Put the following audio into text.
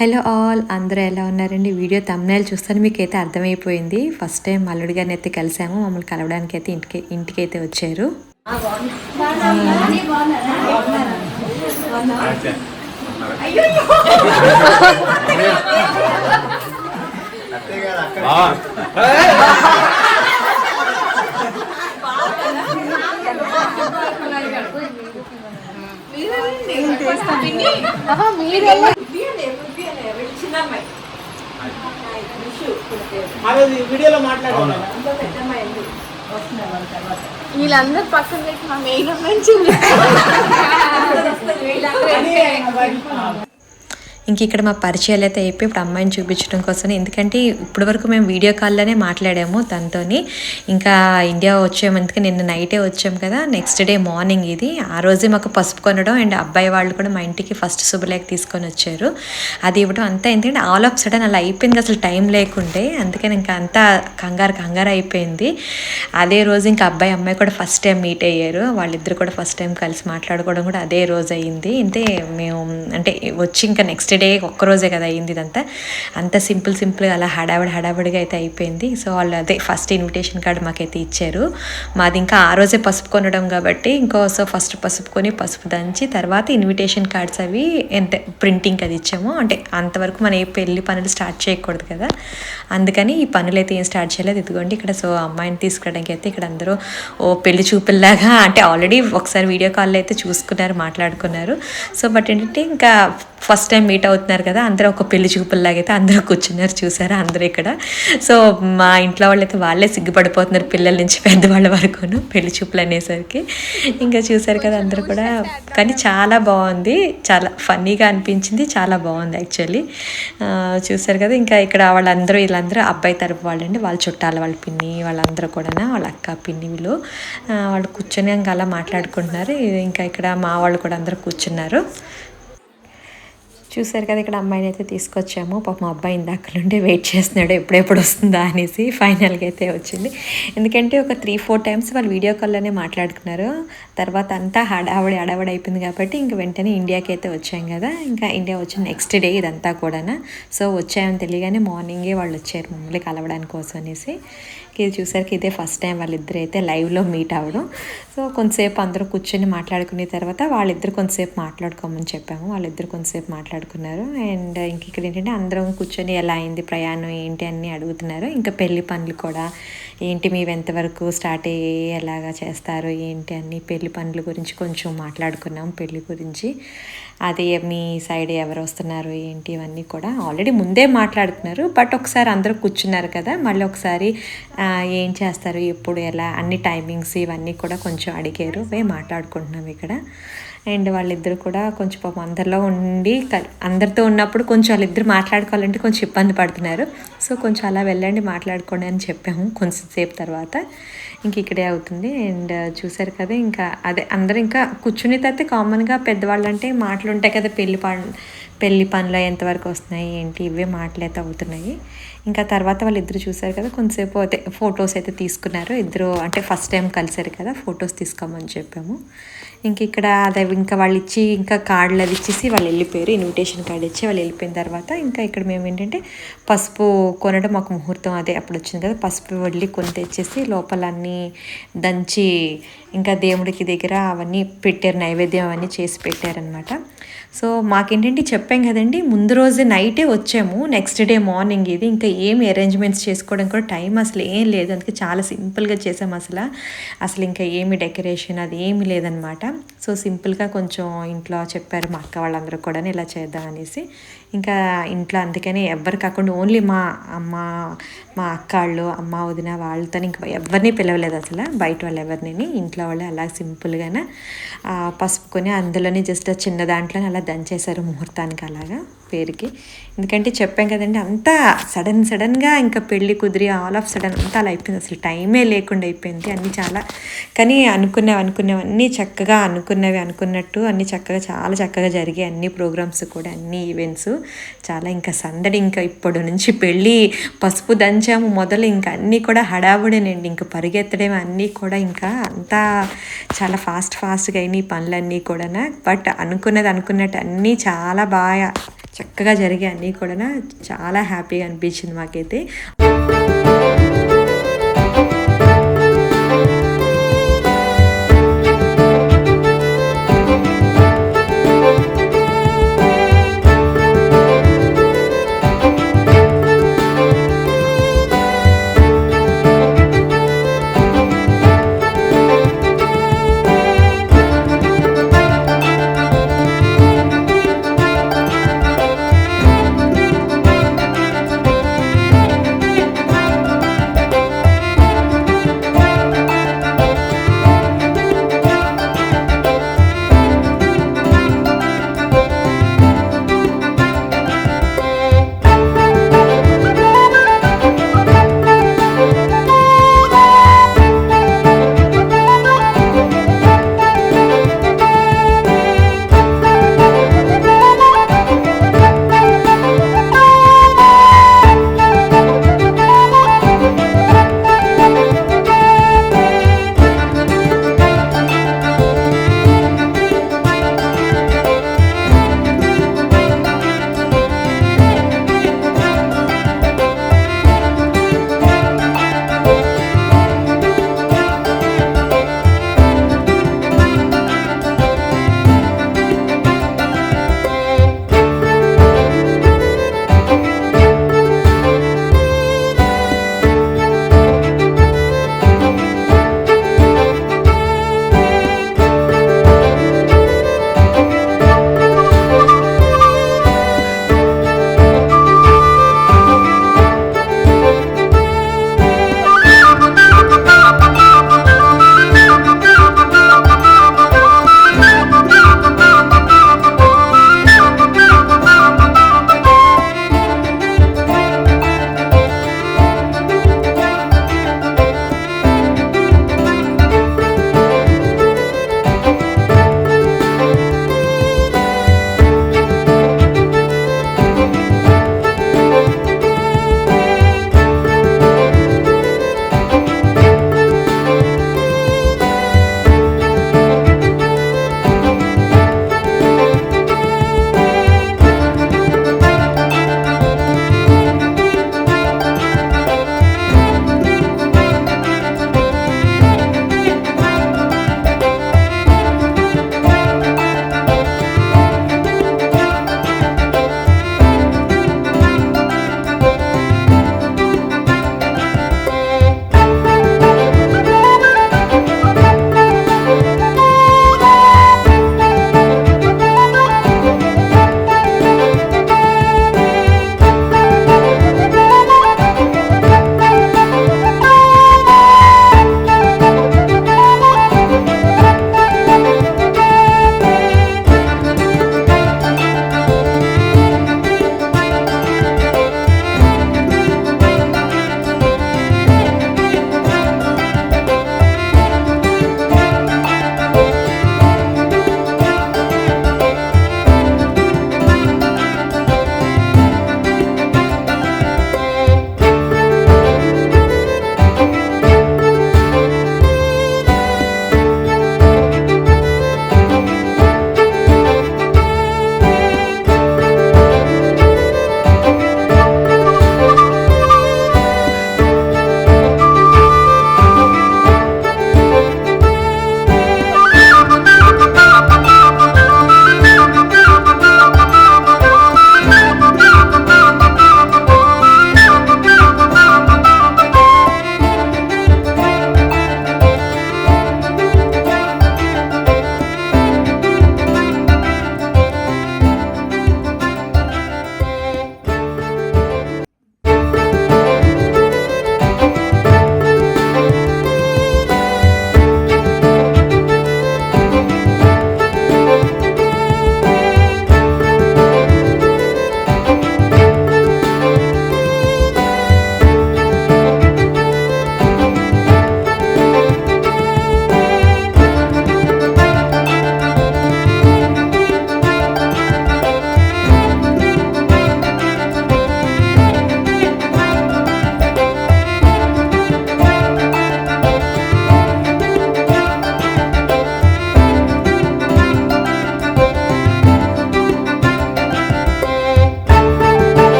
Hello all, అందరూ ఎలా ఉన్నారండి? వీడియో థంబ్నెయిల్ చూస్తాను మీకైతే అర్థమైపోయింది. ఫస్ట్ టైం అల్లుడి గారిని అయితే కలిసాము. మమ్మల్ని కలవడానికి అయితే ఇంటికైతే వచ్చారు. వీళ్ళందరూ పక్కన పెట్టి మా మెయిన్ మంచి ఇంక ఇక్కడ మా పరిచయాలు అయితే అయిపోయి ఇప్పుడు అమ్మాయిని చూపించడం కోసం, ఎందుకంటే ఇప్పటి వరకు మేము వీడియో కాల్లోనే మాట్లాడాము తనతోని. ఇంకా ఇండియా వచ్చాము, ఎందుకంటే నిన్న నైటే వచ్చాము కదా, నెక్స్ట్ డే మార్నింగ్ ఇది. ఆ రోజే మాకు పసుపు కొనడం అండ్ అబ్బాయి వాళ్ళు కూడా మా ఇంటికి ఫస్ట్ శుభలేఖ తీసుకొని వచ్చారు. అది ఇవ్వడం అంతా ఎందుకంటే ఆల్ ఆఫ్ సడన్ అలా అయిపోయింది, అసలు టైం లేకుండే. అందుకని ఇంకా అంతా కంగారు అయిపోయింది. అదే రోజు ఇంకా అబ్బాయి అమ్మాయి కూడా ఫస్ట్ టైం మీట్ అయ్యారు. వాళ్ళిద్దరు కూడా ఫస్ట్ టైం కలిసి మాట్లాడుకోవడం కూడా అదే రోజు అయ్యింది. అంటే మేము అంటే వచ్చి ఇంకా నెక్స్ట్ డే ఒక్కరోజే కదా అయింది. ఇదంతా అంత సింపుల్గా అలా హడావిడిగా అయితే అయిపోయింది. సో వాళ్ళు అదే ఫస్ట్ ఇన్విటేషన్ కార్డు మాకైతే ఇచ్చారు. మాది ఇంకా ఆ రోజే పసుపు కొనడం కాబట్టి సో ఫస్ట్ పసుపు కొని పసుపు దంచి తర్వాత ఇన్విటేషన్ కార్డ్స్ అవి ఎంత ప్రింటింగ్ అది ఇచ్చాము. అంటే అంతవరకు మనం ఏ పెళ్లి పనులు స్టార్ట్ చేయకూడదు కదా, అందుకని ఈ పనులు అయితే ఏం స్టార్ట్ చేయలేదు. ఇదిగోండి ఇక్కడ సో అమ్మాయిని తీసుకురావడానికి అయితే ఇక్కడ అందరూ పెళ్లి చూపుల్లాగా అంటే ఆల్రెడీ ఒకసారి వీడియో కాల్లో అయితే చూసుకున్నారు, మాట్లాడుకున్నారు. సో బట్ ఏంటంటే ఇంకా ఫస్ట్ టైం మీట్ అవుతున్నారు కదా, అందరూ ఒక పెళ్లి చూపుల్లాగైతే అందరూ కూర్చున్నారు. చూసారా అందరూ ఇక్కడ. సో మా ఇంట్లో వాళ్ళైతే వాళ్ళే సిగ్గుపడిపోతున్నారు, పిల్లల నుంచి పెద్దవాళ్ళ వరకును పెళ్లి చూపులు అనేసరికి. ఇంకా చూసారు కదా అందరూ కూడా. కానీ చాలా బాగుంది, చాలా ఫన్నీగా అనిపించింది, చాలా బాగుంది యాక్చువల్లీ. చూసారు కదా. ఇంకా ఇక్కడ వీళ్ళందరూ అబ్బాయి తరపు వాళ్ళండి, వాళ్ళ చుట్టాలు, వాళ్ళ పిన్ని వాళ్ళందరూ కూడా, వాళ్ళ అక్క పిన్ని వీళ్ళు వాళ్ళు కూర్చొని ఇంకా అలా మాట్లాడుకుంటున్నారు. ఇంకా ఇక్కడ మా వాళ్ళు కూడా అందరూ కూర్చున్నారు. చూసారు కదా ఇక్కడ అమ్మాయిని అయితే తీసుకొచ్చాము. పాపం అబ్బాయి ఇందాక నుండి వెయిట్ చేస్తున్నాడు ఎప్పుడెప్పుడు వస్తుందా అనేసి. ఫైనల్గా అయితే వచ్చింది. ఎందుకంటే ఒక 3-4 టైమ్స్ వాళ్ళు వీడియో కాల్లోనే మాట్లాడుకున్నారు. తర్వాత అంతా హడావడి అయిపోయింది కాబట్టి ఇంక వెంటనే ఇండియాకి అయితే వచ్చాం కదా. ఇంకా ఇండియా వచ్చిన నెక్స్ట్ డే ఇదంతా కూడా. సో వచ్చామని తెలియగానే మార్నింగే వాళ్ళు వచ్చారు మమ్మల్ని కలవడానికి కోసం అనేసి. ఇది చూసారికి ఇదే ఫస్ట్ టైం వాళ్ళిద్దరు అయితే లైవ్లో మీట్ అవ్వడం. సో కొంతసేపు అందరూ కూర్చొని మాట్లాడుకున్న తర్వాత వాళ్ళిద్దరు కొంతసేపు మాట్లాడుకోమని చెప్పాము. వాళ్ళిద్దరు కొంతసేపు మాట్లాడుకున్నారు. అండ్ ఇంక ఇక్కడ ఏంటంటే అందరం కూర్చొని ఎలా అయింది ప్రయాణం ఏంటి అన్నీ అడుగుతున్నారు. ఇంకా పెళ్లి పనులు కూడా ఏంటి మీవి ఎంతవరకు స్టార్ట్ అయ్యి ఎలాగా చేస్తారు ఏంటి అన్నీ పెళ్లి పనుల గురించి కొంచెం మాట్లాడుకున్నాం. పెళ్లి గురించి అదే మీ సైడ్ ఎవరు వస్తున్నారు ఏంటి ఇవన్నీ కూడా ఆల్రెడీ ముందే మాట్లాడుకున్నారు. బట్ ఒకసారి అందరూ కూర్చున్నారు కదా, మళ్ళీ ఒకసారి ఏం చేస్తారు ఎప్పుడు ఎలా అన్ని టైమింగ్స్ ఇవన్నీ కూడా కొంచెం అడిగారు. మాట్లాడుకుంటున్నాం ఇక్కడ. అండ్ వాళ్ళిద్దరు కూడా కొంచెం పాపం అందరితో ఉన్నప్పుడు కొంచెం వాళ్ళిద్దరు మాట్లాడుకోవాలంటే కొంచెం ఇబ్బంది పడుతున్నారు. సో కొంచెం అలా వెళ్ళండి మాట్లాడుకోండి అని చెప్పాము కొంచెంసేపు తర్వాత. ఇంక ఇక్కడే అవుతుంది. అండ్ చూసారు కదా. ఇంకా అదే అందరూ ఇంకా కూర్చుని తర్వాత కామన్గా పెద్దవాళ్ళు అంటే మాటలు ఉంటాయి కదా, పెళ్లి పనులు ఎంతవరకు వస్తున్నాయి ఏంటి ఇవే మాటలైతే అవుతున్నాయి. ఇంకా తర్వాత వాళ్ళిద్దరు చూసారు కదా, కొంతసేపు అయితే ఫొటోస్ అయితే తీసుకున్నారు. ఇద్దరు అంటే ఫస్ట్ టైం కలిసారు కదా, ఫొటోస్ తీసుకోమని చెప్పాము. ఇంక ఇక్కడ అదే ఇంకా వాళ్ళు ఇచ్చి ఇంకా కార్డులు అది ఇచ్చేసి వాళ్ళు వెళ్ళిపోయారు. ఇన్విటేషన్ కార్డు ఇచ్చి వాళ్ళు వెళ్ళిపోయిన తర్వాత ఇంకా ఇక్కడ మేము ఏంటంటే పసుపు కొనడం మాకు ముహూర్తం అదే అప్పుడు వచ్చింది కదా, పసుపు వెళ్ళి కొని తెచ్చేసి లోపల అన్నీ దంచి ఇంకా దేవుడికి దగ్గర అవన్నీ పెట్టారు, నైవేద్యం అవన్నీ చేసి పెట్టారనమాట. సో మాకేంటంటే చెప్పాం కదండి, ముందు రోజు నైటే వచ్చాము, నెక్స్ట్ డే మార్నింగ్ ఇది. ఇంకా ఏమి అరేంజ్మెంట్స్ చేసుకోవడం కూడా టైం అసలు ఏం లేదు. అందుకే చాలా సింపుల్గా చేసాము. అసలు ఇంకా ఏమి డెకరేషన్ అది ఏమి లేదనమాట. సో సింపుల్గా కొంచెం ఇంట్లో చెప్పారు మా అక్క వాళ్ళందరూ కూడా ఇలా చేద్దాం అనేసి. ఇంకా ఇంట్లో అందుకని ఎవ్వరు కాకుండా ఓన్లీ మా అక్క వాళ్ళు, అమ్మ వదిన వాళ్ళతో ఇంకా ఎవరిని పిలవలేదు అసలు, బయట వాళ్ళు ఎవరిని. ఇంట్లో వాళ్ళు అలా సింపుల్గానే పసుపు కొని అందులోనే జస్ట్ చిన్న దాంట్లోనే అలా దంచేశారు ముహూర్తానికి అలాగా పేరుకి. ఎందుకంటే చెప్పాం కదండి, అంతా సడన్గా ఇంకా పెళ్ళి కుదిరి ఆల్ ఆఫ్ సడన్ అంతా అలా అయిపోయింది. అసలు టైమే లేకుండా అయిపోయింది అన్నీ చాలా. కానీ అనుకున్నవన్నీ చక్కగా అనుకున్నట్టు అన్నీ చాలా చక్కగా జరిగాయి. అన్ని ప్రోగ్రామ్స్ కూడా, అన్ని ఈవెంట్స్ చాలా ఇంకా సందడి. ఇంకా ఇప్పుడు నుంచి పెళ్ళి పసుపు దంచాము మొదలు ఇంకా అన్నీ కూడా హడావుడేనండి. ఇంకా పరిగెత్తడం అన్నీ కూడా ఇంకా అంతా చాలా ఫాస్ట్గా అయినాయి పనులన్నీ కూడా. బట్ అనుకున్నది అనుకున్నట్టు అన్నీ చాలా బాగా చక్కగా జరిగాయి. అన్నీ కూడా చాలా హ్యాపీగా అనిపించింది మాకైతే.